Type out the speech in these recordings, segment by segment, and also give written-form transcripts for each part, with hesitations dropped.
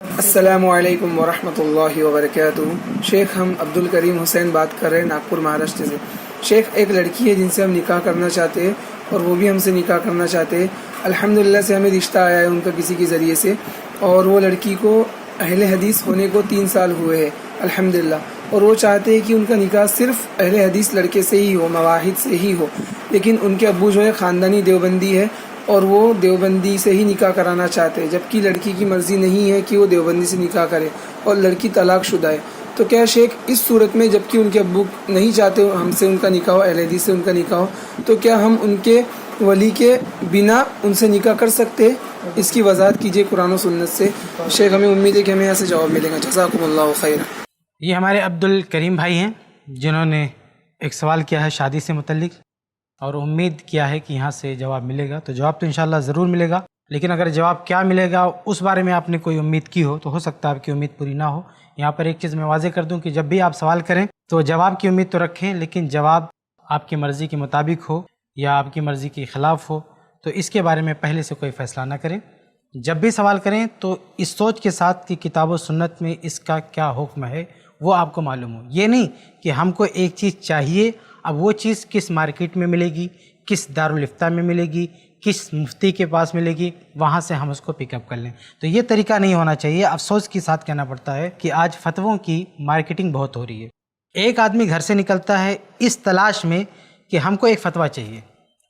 السلام علیکم ورحمۃ اللہ وبرکاتہ۔ شیخ ہم عبد الکریم حسین بات کر رہے ہیں ناگپور مہاراشٹر سے۔ شیخ ایک لڑکی ہے جن سے ہم نکاح کرنا چاہتے ہیں اور وہ بھی ہم سے نکاح کرنا چاہتے ہیں۔ الحمدللہ سے ہمیں رشتہ آیا ہے ان کا کسی کے ذریعے سے، اور وہ لڑکی کو اہل حدیث ہونے کو 3 سال ہوئے ہیں الحمدللہ، اور وہ چاہتے ہیں کہ ان کا نکاح صرف اہل حدیث لڑکے سے ہی ہو، مواحد سے ہی ہو، لیکن ان کے ابو جو ہے خاندانی دیوبندی ہے اور وہ دیوبندی سے ہی نکاح کرانا چاہتے ہیں، جبکہ لڑکی کی مرضی نہیں ہے کہ وہ دیوبندی سے نکاح کرے اور لڑکی طلاق شدہ ہے۔ تو کیا شیخ اس صورت میں جبکہ ان کے ابو نہیں چاہتے ہم سے ان کا نکاح ہو، اہل حدیث سے ان کا نکاح ہو، تو کیا ہم ان کے ولی کے بنا ان سے نکاح کر سکتے ہیں؟ اس کی وضاحت کیجیے قرآن و سنت سے۔ شیخ ہمیں امید ہے کہ ہمیں یہاں سے جواب ملے گا۔ جزاکم اللہ خیر۔ یہ ہمارے عبد الکریم بھائی ہیں جنہوں نے ایک سوال کیا ہے شادی سے متعلق، اور امید کیا ہے کہ یہاں سے جواب ملے گا۔ تو جواب تو انشاءاللہ ضرور ملے گا، لیکن اگر جواب کیا ملے گا اس بارے میں آپ نے کوئی امید کی ہو تو ہو سکتا ہے آپ کی امید پوری نہ ہو۔ یہاں پر ایک چیز میں واضح کر دوں کہ جب بھی آپ سوال کریں تو جواب کی امید تو رکھیں، لیکن جواب آپ کی مرضی کے مطابق ہو یا آپ کی مرضی کے خلاف ہو تو اس کے بارے میں پہلے سے کوئی فیصلہ نہ کریں۔ جب بھی سوال کریں تو اس سوچ کے ساتھ کہ کتاب و سنت میں اس کا کیا حکم ہے وہ آپ کو معلوم ہو۔ یہ نہیں کہ ہم کو ایک چیز چاہیے، اب وہ چیز کس مارکیٹ میں ملے گی، کس دارالفتہ میں ملے گی، کس مفتی کے پاس ملے گی، وہاں سے ہم اس کو پک اپ کر لیں، تو یہ طریقہ نہیں ہونا چاہیے۔ افسوس کے ساتھ کہنا پڑتا ہے کہ آج فتووں کی مارکیٹنگ بہت ہو رہی ہے۔ ایک آدمی گھر سے نکلتا ہے اس تلاش میں کہ ہم کو ایک فتویٰ چاہیے،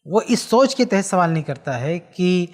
وہ اس سوچ کے تحت سوال نہیں کرتا ہے کہ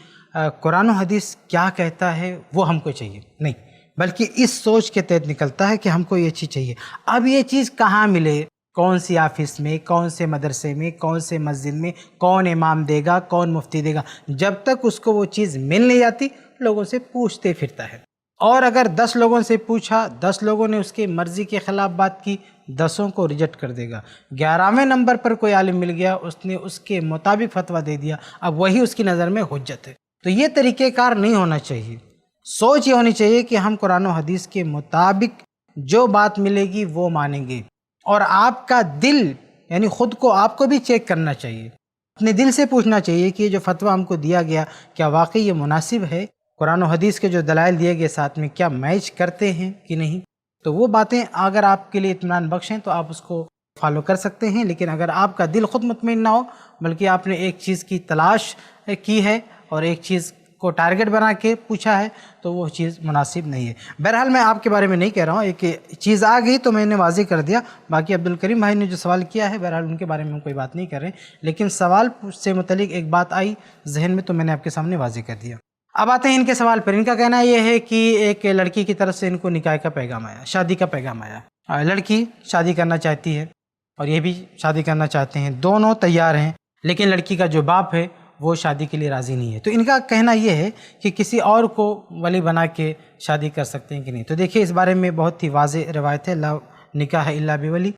قرآن و حدیث کیا کہتا ہے وہ ہم کو چاہیے، نہیں، بلکہ اس سوچ کے تحت نکلتا ہے کہ ہم کو یہ چیز چاہیے۔ اب یہ چیز کہاں ملے، کون سی آفس میں، کون سے مدرسے میں، کون سے مسجد میں، کون امام دے گا، کون مفتی دے گا، جب تک اس کو وہ چیز مل نہیں جاتی لوگوں سے پوچھتے پھرتا ہے۔ اور اگر 10 لوگوں سے پوچھا، 10 لوگوں نے اس کے مرضی کے خلاف بات کی، 10 کو ریجیکٹ کر دے گا۔ 11ویں نمبر پر کوئی عالم مل گیا، اس نے اس کے مطابق فتویٰ دے دیا، اب وہی اس کی نظر میں حجت ہے۔ تو یہ طریقہ کار نہیں ہونا چاہیے۔ سوچ یہ ہونی چاہیے کہ ہم قرآن و حدیث کے مطابق جو بات ملے گی وہ مانیں گے، اور آپ کا دل یعنی خود کو آپ کو بھی چیک کرنا چاہیے، اپنے دل سے پوچھنا چاہیے کہ یہ جو فتویٰ ہم کو دیا گیا کیا واقعی یہ مناسب ہے، قرآن و حدیث کے جو دلائل دیے گئے ساتھ میں کیا میچ کرتے ہیں کہ نہیں۔ تو وہ باتیں اگر آپ کے لیے اطمینان بخش ہیں تو آپ اس کو فالو کر سکتے ہیں، لیکن اگر آپ کا دل خود مطمئن نہ ہو بلکہ آپ نے ایک چیز کی تلاش کی ہے اور ایک چیز کو ٹارگٹ بنا کے پوچھا ہے تو وہ چیز مناسب نہیں ہے۔ بہرحال میں آپ کے بارے میں نہیں کہہ رہا ہوں، ایک چیز آ گئی تو میں نے واضح کر دیا۔ باقی عبد الکریم بھائی نے جو سوال کیا ہے بہرحال ان کے بارے میں ہم کوئی بات نہیں کر رہے، لیکن سوال سے متعلق ایک بات آئی ذہن میں تو میں نے آپ کے سامنے واضح کر دیا۔ اب آتے ہیں ان کے سوال پر۔ ان کا کہنا یہ ہے کہ ایک لڑکی کی طرف سے ان کو نکاح کا پیغام آیا، شادی کا پیغام آیا، لڑکی شادی کرنا چاہتی ہے اور یہ بھی شادی کرنا چاہتے ہیں، دونوں تیار ہیں، لیکن لڑکی کا جو باپ ہے وہ شادی کے لیے راضی نہیں ہے۔ تو ان کا کہنا یہ ہے کہ کسی اور کو ولی بنا کے شادی کر سکتے ہیں کہ نہیں۔ تو دیکھیے اس بارے میں بہت ہی واضح روایت ہے، لا نکاح الا بولی،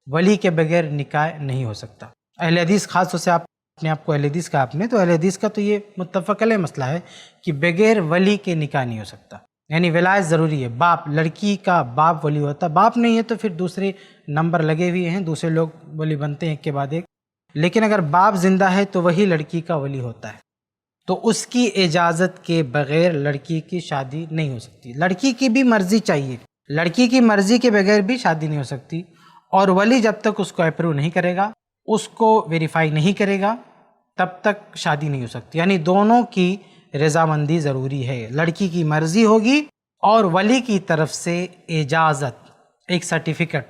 ولی کے بغیر نکاح نہیں ہو سکتا۔ اہل حدیث خاص طور سے آپ اپنے آپ کو اہل حدیث کا آپ نے، تو اہل حدیث کا تو یہ متفق علیہ مسئلہ ہے کہ بغیر ولی کے نکاح نہیں ہو سکتا، یعنی ولایت ضروری ہے۔ باپ، لڑکی کا باپ ولی ہوتا، باپ نہیں ہے تو پھر دوسرے نمبر لگے ہوئے ہیں، دوسرے لوگ ولی بنتے ہیں ایک کے بعد ایک، لیکن اگر باپ زندہ ہے تو وہی لڑکی کا ولی ہوتا ہے، تو اس کی اجازت کے بغیر لڑکی کی شادی نہیں ہو سکتی۔ لڑکی کی بھی مرضی چاہیے، لڑکی کی مرضی کے بغیر بھی شادی نہیں ہو سکتی، اور ولی جب تک اس کو اپروو نہیں کرے گا، اس کو ویریفائی نہیں کرے گا، تب تک شادی نہیں ہو سکتی۔ یعنی دونوں کی رضامندی ضروری ہے، لڑکی کی مرضی ہوگی اور ولی کی طرف سے اجازت، ایک سرٹیفکیٹ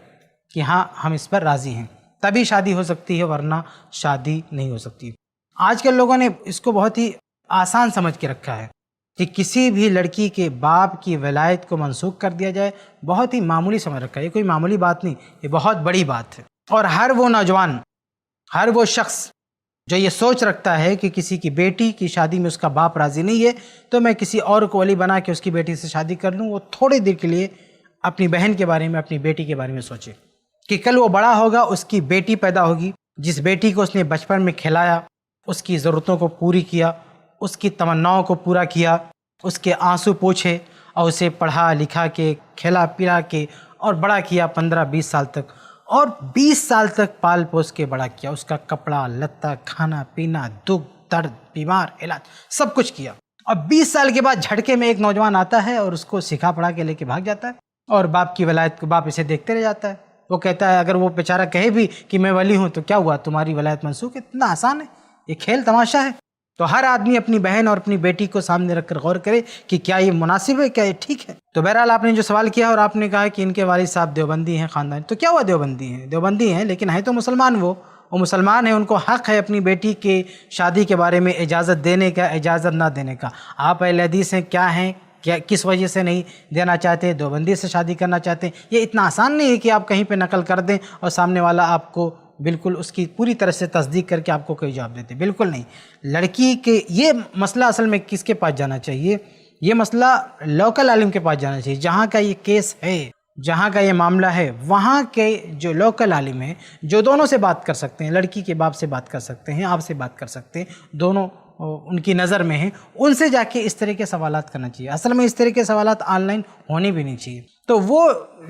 کہ ہاں ہم اس پر راضی ہیں، تبھی شادی ہو سکتی ہے، ورنہ شادی نہیں ہو سکتی۔ آج کل لوگوں نے اس کو بہت ہی آسان سمجھ کے رکھا ہے کہ کسی بھی لڑکی کے باپ کی ولایت کو منسوخ کر دیا جائے، بہت ہی معمولی سمجھ رکھا ہے۔ یہ کوئی معمولی بات نہیں، یہ بہت بڑی بات ہے۔ اور ہر وہ نوجوان، ہر وہ شخص جو یہ سوچ رکھتا ہے کہ کسی کی بیٹی کی شادی میں اس کا باپ راضی نہیں ہے تو میں کسی اور کو ولی بنا کے اس کی بیٹی سے شادی کر لوں، وہ تھوڑی دیر کے لیے اپنی بہن کے بارے میں، اپنی بیٹی کے بارے میں سوچے کہ کل وہ بڑا ہوگا، اس کی بیٹی پیدا ہوگی، جس بیٹی کو اس نے بچپن میں کھلایا، اس کی ضرورتوں کو پوری کیا، اس کی تمناؤں کو پورا کیا، اس کے آنسو پوچھے اور اسے پڑھا لکھا کے، کھلا پلا کے اور بڑا کیا 15-20 سال تک، اور 20 سال تک پال پوس کے بڑا کیا، اس کا کپڑا لتا، کھانا پینا، دکھ درد، بیمار، علاج، سب کچھ کیا۔ اور 20 سال کے بعد جھٹکے میں ایک نوجوان آتا ہے اور اس کو سکھا پڑھا کے لے کے بھاگ جاتا ہے، اور باپ کی ولایت کو باپ اسے دیکھتے رہ جاتا ہے. وہ کہتا ہے اگر وہ بیچارہ کہے بھی کہ میں ولی ہوں تو کیا ہوا، تمہاری ولایت منسوخ ہے. اتنا آسان ہے، یہ کھیل تماشا ہے. تو ہر آدمی اپنی بہن اور اپنی بیٹی کو سامنے رکھ کر غور کرے کہ کیا یہ مناسب ہے، کیا یہ ٹھیک ہے. تو بہرحال آپ نے جو سوال کیا اور آپ نے کہا کہ ان کے والد صاحب دیوبندی ہیں خاندان، تو کیا ہوا دیوبندی ہیں لیکن ہیں تو مسلمان. وہ مسلمان ہیں، ان کو حق ہے اپنی بیٹی کی شادی کے بارے میں اجازت دینے کا، اجازت نہ دینے کا. آپ اہل حدیث ہیں، کیا ہیں، کیا کس وجہ سے نہیں دینا چاہتے، دیوبندی سے شادی کرنا چاہتے ہیں. یہ اتنا آسان نہیں ہے کہ آپ کہیں پہ نقل کر دیں اور سامنے والا آپ کو بالکل اس کی پوری طرح سے تصدیق کر کے آپ کو کوئی جواب دیتے. بالکل نہیں. لڑکی کے یہ مسئلہ اصل میں کس کے پاس جانا چاہیے، یہ مسئلہ لوکل عالم کے پاس جانا چاہیے. جہاں کا یہ کیس ہے، جہاں کا یہ معاملہ ہے، وہاں کے جو لوکل عالم ہیں جو دونوں سے بات کر سکتے ہیں، لڑکی کے باپ سے بات کر سکتے ہیں، آپ سے بات کر سکتے ہیں، دونوں ان کی نظر میں ہیں، ان سے جا کے اس طرح کے سوالات کرنا چاہیے. اصل میں اس طرح کے سوالات آن لائن ہونے بھی نہیں چاہیے. تو وہ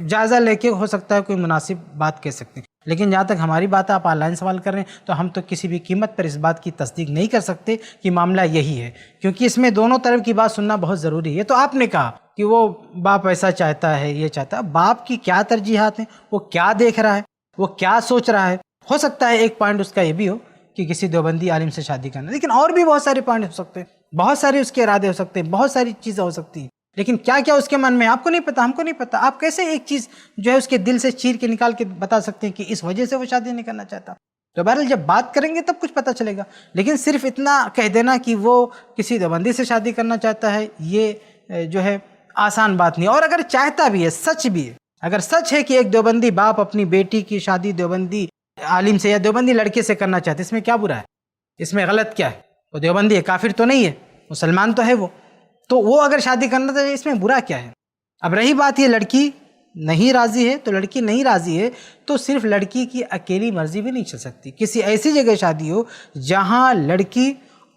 جائزہ لے کے ہو سکتا ہے کوئی مناسب بات کہہ سکتے ہیں. لیکن جہاں تک ہماری بات ہے، آپ آن لائن سوال کر رہے ہیں تو ہم تو کسی بھی قیمت پر اس بات کی تصدیق نہیں کر سکتے کہ معاملہ یہی ہے، کیونکہ اس میں دونوں طرف کی بات سننا بہت ضروری ہے. تو آپ نے کہا کہ وہ باپ ایسا چاہتا ہے، یہ چاہتا ہے. باپ کی کیا ترجیحات ہیں، وہ کیا دیکھ رہا ہے، وہ کیا سوچ رہا ہے. ہو سکتا ہے ایک پوائنٹ اس کا یہ بھی ہو کہ کسی دیوبندی عالم سے شادی کرنا، لیکن اور بھی بہت سارے پوائنٹ ہو سکتے ہیں، بہت سارے اس کے ارادے ہو سکتے ہیں، بہت ساری چیزیں ہو سکتی ہیں. لیکن کیا کیا اس کے من میں آپ کو نہیں پتا، ہم کو نہیں پتا. آپ کیسے ایک چیز جو ہے اس کے دل سے چیر کے نکال کے بتا سکتے ہیں کہ اس وجہ سے وہ شادی نہیں کرنا چاہتا. تو بہرحال جب بات کریں گے تب کچھ پتہ چلے گا. لیکن صرف اتنا کہہ دینا کہ وہ کسی دیوبندی سے شادی کرنا چاہتا ہے، یہ جو ہے آسان بات نہیں. اور اگر چاہتا بھی ہے، سچ بھی ہے، اگر سچ ہے کہ ایک دیوبندی باپ اپنی بیٹی کی شادی دیوبندی عالم سے یا دیوبندی لڑکے سے کرنا چاہتے، اس میں کیا برا ہے، اس میں غلط کیا ہے؟ وہ دیوبندی ہے، کافر تو نہیں ہے، مسلمان تو ہے وہ. تو وہ اگر شادی کرنا چاہے اس میں برا کیا ہے؟ اب رہی بات یہ لڑکی نہیں راضی ہے، تو لڑکی نہیں راضی ہے تو صرف لڑکی کی اکیلی مرضی بھی نہیں چل سکتی. کسی ایسی جگہ شادی ہو جہاں لڑکی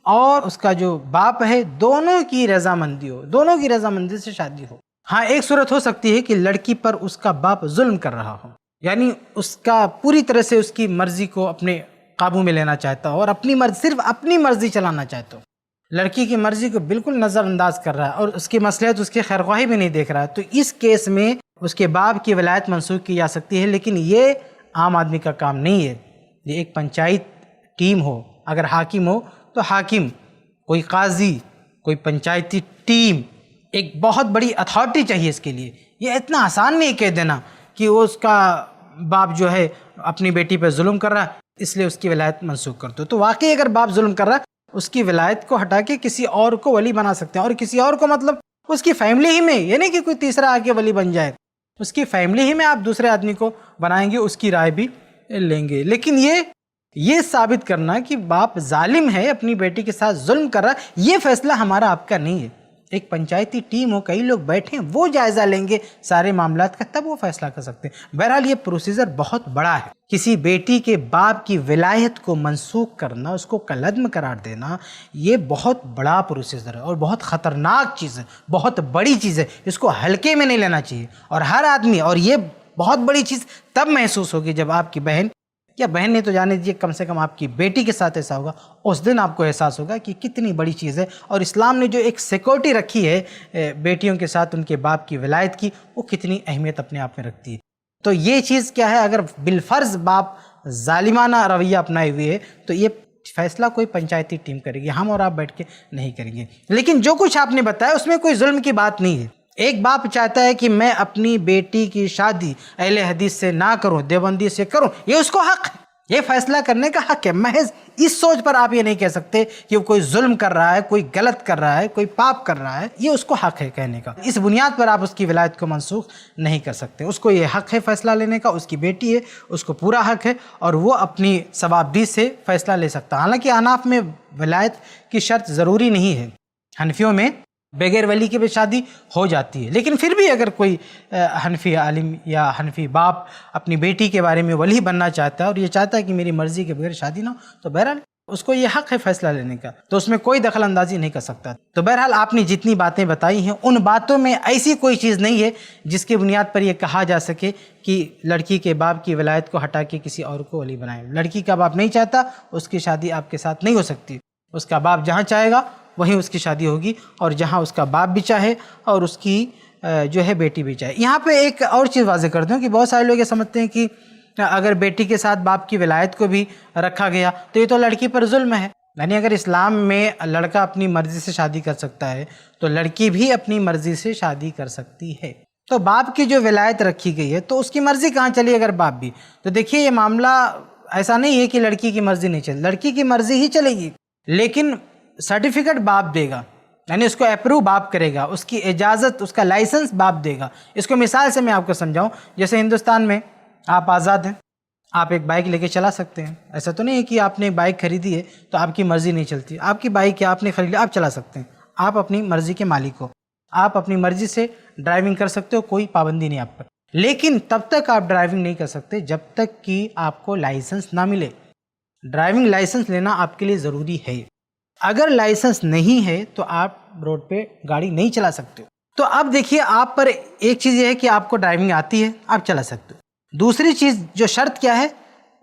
اور اس کا جو باپ ہے دونوں کی رضامندی ہو، دونوں کی رضامندی سے شادی ہو. ہاں ایک صورت ہو سکتی ہے کہ لڑکی پر اس کا باپ ظلم کر رہا ہو، یعنی اس کا پوری طرح سے اس کی مرضی کو اپنے قابو میں لینا چاہتا ہو اور صرف اپنی مرضی چلانا چاہتا ہو، لڑکی کی مرضی کو بالکل نظر انداز کر رہا ہے اور اس کی مصلحت، اس کی خیرخواہی بھی نہیں دیکھ رہا ہے. تو اس کیس میں اس کے باپ کی ولایت منسوخ کی جا سکتی ہے. لیکن یہ عام آدمی کا کام نہیں ہے. یہ ایک پنچایت ٹیم ہو، اگر حاکم ہو تو حاکم، کوئی قاضی، کوئی پنچایتی ٹیم، ایک بہت بڑی اتھارٹی چاہیے اس کے لیے. یہ اتنا آسان نہیں کہہ دینا کہ وہ اس کا باپ جو ہے اپنی بیٹی پہ ظلم کر رہا ہے اس لیے اس کی ولایت منسوخ کر دو. تو واقعی اگر باپ ظلم کر رہا ہے اس کی ولایت کو ہٹا کے کسی اور کو ولی بنا سکتے ہیں. اور کسی اور کو مطلب اس کی فیملی ہی میں، یہ نہیں کہ کوئی تیسرا آ کے ولی بن جائے، اس کی فیملی ہی میں آپ دوسرے آدمی کو بنائیں گے، اس کی رائے بھی لیں گے. لیکن یہ ثابت کرنا کہ باپ ظالم ہے، اپنی بیٹی کے ساتھ ظلم کر رہا ہے، یہ فیصلہ ہمارا آپ کا نہیں ہے. ایک پنچایتی ٹیم ہو، کئی لوگ بیٹھیں، وہ جائزہ لیں گے سارے معاملات کا، تب وہ فیصلہ کر سکتے ہیں. بہرحال یہ پروسیجر بہت بڑا ہے. کسی بیٹی کے باپ کی ولایت کو منسوخ کرنا، اس کو کالعدم قرار دینا، یہ بہت بڑا پروسیجر ہے اور بہت خطرناک چیز ہے، بہت بڑی چیز ہے. اس کو ہلکے میں نہیں لینا چاہیے. اور ہر آدمی، اور یہ بہت بڑی چیز تب محسوس ہوگی جب آپ کی بہن، یا بہن نے تو جانے دیجیے، کم سے کم آپ کی بیٹی کے ساتھ ایسا ہوگا. اس دن آپ کو احساس ہوگا کہ کتنی بڑی چیز ہے. اور اسلام نے جو ایک سیکورٹی رکھی ہے بیٹیوں کے ساتھ ان کے باپ کی ولایت کی، وہ کتنی اہمیت اپنے آپ میں رکھتی ہے. تو یہ چیز کیا ہے، اگر بالفرض باپ ظالمانہ رویہ اپنائے ہوئے ہے تو یہ فیصلہ کوئی پنچایتی ٹیم کرے گی، ہم اور آپ بیٹھ کے نہیں کریں گے. لیکن جو کچھ آپ نے بتایا اس میں کوئی ظلم کی بات نہیں ہے. ایک باپ چاہتا ہے کہ میں اپنی بیٹی کی شادی اہل حدیث سے نہ کروں، دیوبندی سے کروں، یہ اس کو حق ہے، یہ فیصلہ کرنے کا حق ہے. محض اس سوچ پر آپ یہ نہیں کہہ سکتے کہ وہ کوئی ظلم کر رہا ہے، کوئی غلط کر رہا ہے، کوئی پاپ کر رہا ہے. یہ اس کو حق ہے کہنے کا. اس بنیاد پر آپ اس کی ولایت کو منسوخ نہیں کر سکتے. اس کو یہ حق ہے فیصلہ لینے کا، اس کی بیٹی ہے، اس کو پورا حق ہے اور وہ اپنی ثوابدید سے فیصلہ لے سکتا. حالانکہ احناف میں ولایت کی شرط ضروری نہیں ہے، حنفیوں میں بغیر ولی کے بھی شادی ہو جاتی ہے. لیکن پھر بھی اگر کوئی حنفی عالم یا حنفی باپ اپنی بیٹی کے بارے میں ولی بننا چاہتا ہے اور یہ چاہتا ہے کہ میری مرضی کے بغیر شادی نہ ہو، تو بہرحال اس کو یہ حق ہے فیصلہ لینے کا، تو اس میں کوئی دخل اندازی نہیں کر سکتا. تو بہرحال آپ نے جتنی باتیں بتائی ہیں ان باتوں میں ایسی کوئی چیز نہیں ہے جس کی بنیاد پر یہ کہا جا سکے کہ لڑکی کے باپ کی ولایت کو ہٹا کے کسی اور کو ولی بنائیں. لڑکی کا باپ نہیں چاہتا، اس کی شادی آپ کے ساتھ نہیں ہو سکتی. اس کا باپ جہاں چاہے گا وہیں اس کی شادی ہوگی، اور جہاں اس کا باپ بھی چاہے اور اس کی جو ہے بیٹی بھی چاہے۔ یہاں پہ ایک اور چیز واضح کر دوں کہ بہت سارے لوگ یہ سمجھتے ہیں کہ اگر بیٹی کے ساتھ باپ کی ولایت کو بھی رکھا گیا تو یہ تو لڑکی پر ظلم ہے۔ یعنی اگر اسلام میں لڑکا اپنی مرضی سے شادی کر سکتا ہے تو لڑکی بھی اپنی مرضی سے شادی کر سکتی ہے۔ تو باپ کی جو ولایت رکھی گئی ہے تو اس کی مرضی کہاں چلی اگر باپ بھی؟ تو دیکھیے یہ معاملہ ایسا نہیں ہے کہ لڑکی کی مرضی نہیں چلے، لڑکی کی مرضی ہی چلے گی، لیکن سرٹیفکیٹ باپ دے گا، یعنی اس کو اپروو باپ کرے گا، اس کی اجازت، اس کا لائسنس باپ دے گا۔ اس کو مثال سے میں آپ کو سمجھاؤں، جیسے ہندوستان میں آپ آزاد ہیں، آپ ایک بائک لے کے چلا سکتے ہیں، ایسا تو نہیں ہے کہ آپ نے بائک خریدی ہے تو آپ کی مرضی نہیں چلتی، آپ کی بائک ہے، آپ نے خریدی، آپ چلا سکتے ہیں، آپ اپنی مرضی کے مالک ہو، آپ اپنی مرضی سے ڈرائیونگ کر سکتے ہو، کوئی پابندی نہیں آپ پر۔ لیکن تب تک آپ ڈرائیونگ نہیں کر سکتے جب تک کہ آپ کو لائسنس نہ ملے۔ ڈرائیونگ لائسنس لینا آپ کے لیے ضروری ہے، اگر لائسنس نہیں ہے تو آپ روڈ پہ گاڑی نہیں چلا سکتے۔ تو اب دیکھیے آپ پر ایک چیز یہ ہے کہ آپ کو ڈرائیونگ آتی ہے، آپ چلا سکتے ہو۔ دوسری چیز جو شرط کیا ہے،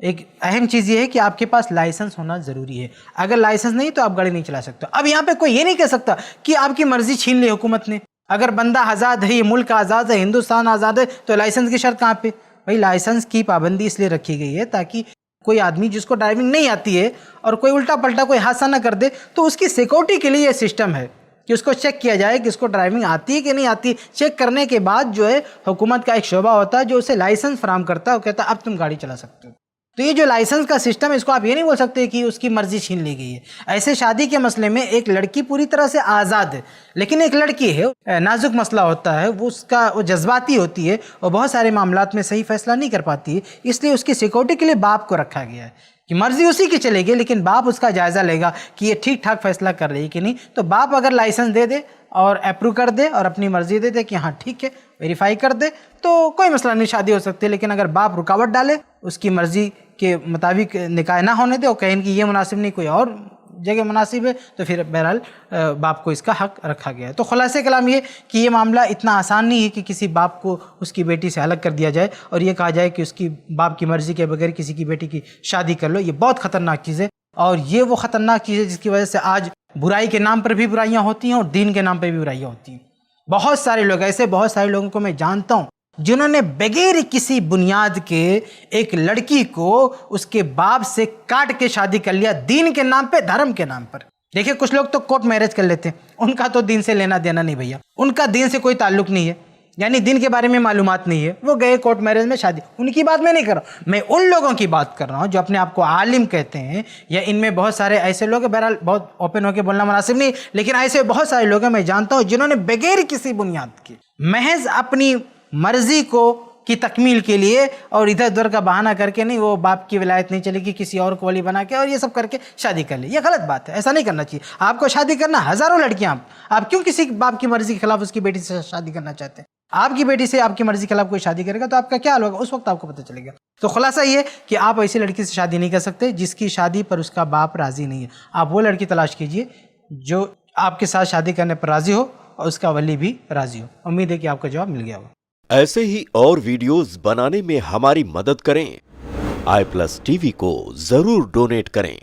ایک اہم چیز یہ ہے کہ آپ کے پاس لائسنس ہونا ضروری ہے، اگر لائسنس نہیں تو آپ گاڑی نہیں چلا سکتے۔ اب یہاں پہ کوئی یہ نہیں کہہ سکتا کہ آپ کی مرضی چھین لی حکومت نے، اگر بندہ آزاد ہے، یہ ملک آزاد ہے، ہندوستان آزاد ہے، تو لائسنس کی شرط کہاں پہ؟ بھائی لائسنس کی پابندی اس لیے رکھی گئی ہے تاکہ کوئی آدمی جس کو ڈرائیونگ نہیں آتی ہے اور کوئی الٹا پلٹا کوئی حادثہ نہ کر دے، تو اس کی سیکورٹی کے لیے یہ سسٹم ہے کہ اس کو چیک کیا جائے کہ اس کو ڈرائیونگ آتی ہے کہ نہیں آتی۔ چیک کرنے کے بعد جو ہے حکومت کا ایک شعبہ ہوتا ہے جو اسے لائسنس فراہم کرتا ہے، وہ کہتا ہے اب تم گاڑی چلا سکتے ہو۔ تو یہ جو لائسنس کا سسٹم ہے اس کو آپ یہ نہیں بول سکتے کہ اس کی مرضی چھین لی گئی ہے۔ ایسے شادی کے مسئلے میں ایک لڑکی پوری طرح سے آزاد ہے، لیکن ایک لڑکی ہے، نازک مسئلہ ہوتا ہے، وہ جذباتی ہوتی ہے اور بہت سارے معاملات میں صحیح فیصلہ نہیں کر پاتی ہے، اس لیے اس کی سیکورٹی کے لیے باپ کو رکھا گیا ہے کہ مرضی اسی کی چلے گی، لیکن باپ اس کا جائزہ لے گا کہ یہ ٹھیک ٹھاک فیصلہ کر رہی ہے کہ نہیں۔ تو باپ اگر لائسنس دے دے اور اپروو کر دے اور اپنی مرضی دے دے کہ ہاں ٹھیک ہے، ویریفائی کر دے، تو کوئی مسئلہ نہیں، شادی ہو سکتی ہے۔ لیکن اگر باپ رکاوٹ ڈالے، اس کی مرضی کے مطابق نکاح نہ ہونے دے اور کہیں کہ یہ مناسب نہیں، کوئی اور جگہ مناسب ہے، تو پھر بہرحال باپ کو اس کا حق رکھا گیا ہے۔ تو خلاصہ کلام یہ کہ یہ معاملہ اتنا آسان نہیں ہے کہ کسی باپ کو اس کی بیٹی سے الگ کر دیا جائے اور یہ کہا جائے کہ اس کی باپ کی مرضی کے بغیر کسی کی بیٹی کی شادی کر لو۔ یہ بہت خطرناک چیز ہے، اور یہ وہ خطرناک چیز ہے جس کی وجہ سے آج برائی کے نام پر بھی برائیاں ہوتی ہیں اور دین کے نام پہ بھی برائیاں ہوتی ہیں۔ بہت سارے لوگ ایسے، بہت سارے لوگوں کو میں جانتا ہوں جنہوں نے بغیر کسی بنیاد کے ایک لڑکی کو اس کے باپ سے کاٹ کے شادی کر لیا، دین کے نام پہ، دھرم کے نام پر۔ دیکھیں کچھ لوگ تو کورٹ میرج کر لیتے ہیں، ان کا تو دین سے لینا دینا نہیں بھیا، ان کا دین سے کوئی تعلق نہیں ہے، یعنی دین کے بارے میں معلومات نہیں ہے، وہ گئے کورٹ میرج میں شادی۔ ان کی بات میں نہیں کر رہا ہوں، میں ان لوگوں کی بات کر رہا ہوں جو اپنے آپ کو عالم کہتے ہیں، یا ان میں بہت سارے ایسے لوگ ہیں، بہرحال بہت اوپن ہو کے بولنا مناسب نہیں، لیکن ایسے بہت سارے لوگ ہیں میں جانتا ہوں جنہوں نے بغیر کسی بنیاد کے، محض اپنی مرضی کو کی تکمیل کے لیے اور ادھر ادھر کا بہانہ کر کے، نہیں وہ باپ کی ولایت نہیں چلے گی، کسی اور کو ولی بنا کے اور یہ سب کر کے شادی کر لی۔ یہ غلط بات ہے، ایسا نہیں کرنا چاہیے۔ آپ کو شادی کرنا، ہزاروں لڑکیاں، آپ کیوں کسی باپ کی مرضی کے خلاف اس کی بیٹی سے شادی کرنا چاہتے ہیں؟ آپ کی بیٹی سے آپ کی مرضی کے خلاف کوئی شادی کرے گا تو آپ کا کیا حال ہوگا، اس وقت آپ کو پتہ چلے گا۔ تو خلاصہ یہ کہ آپ ایسی لڑکی سے شادی نہیں کر سکتے جس کی شادی پر اس کا باپ راضی نہیں ہے۔ آپ وہ لڑکی تلاش کیجئے جو آپ کے ساتھ شادی کرنے پر راضی ہو اور اس کا ولی بھی راضی ہو۔ امید ہے کہ آپ کا جواب مل گیا ہو۔ ایسے ہی اور ویڈیوز بنانے میں ہماری مدد کریں۔ i+ TV کو ضرور ڈونیٹ کریں۔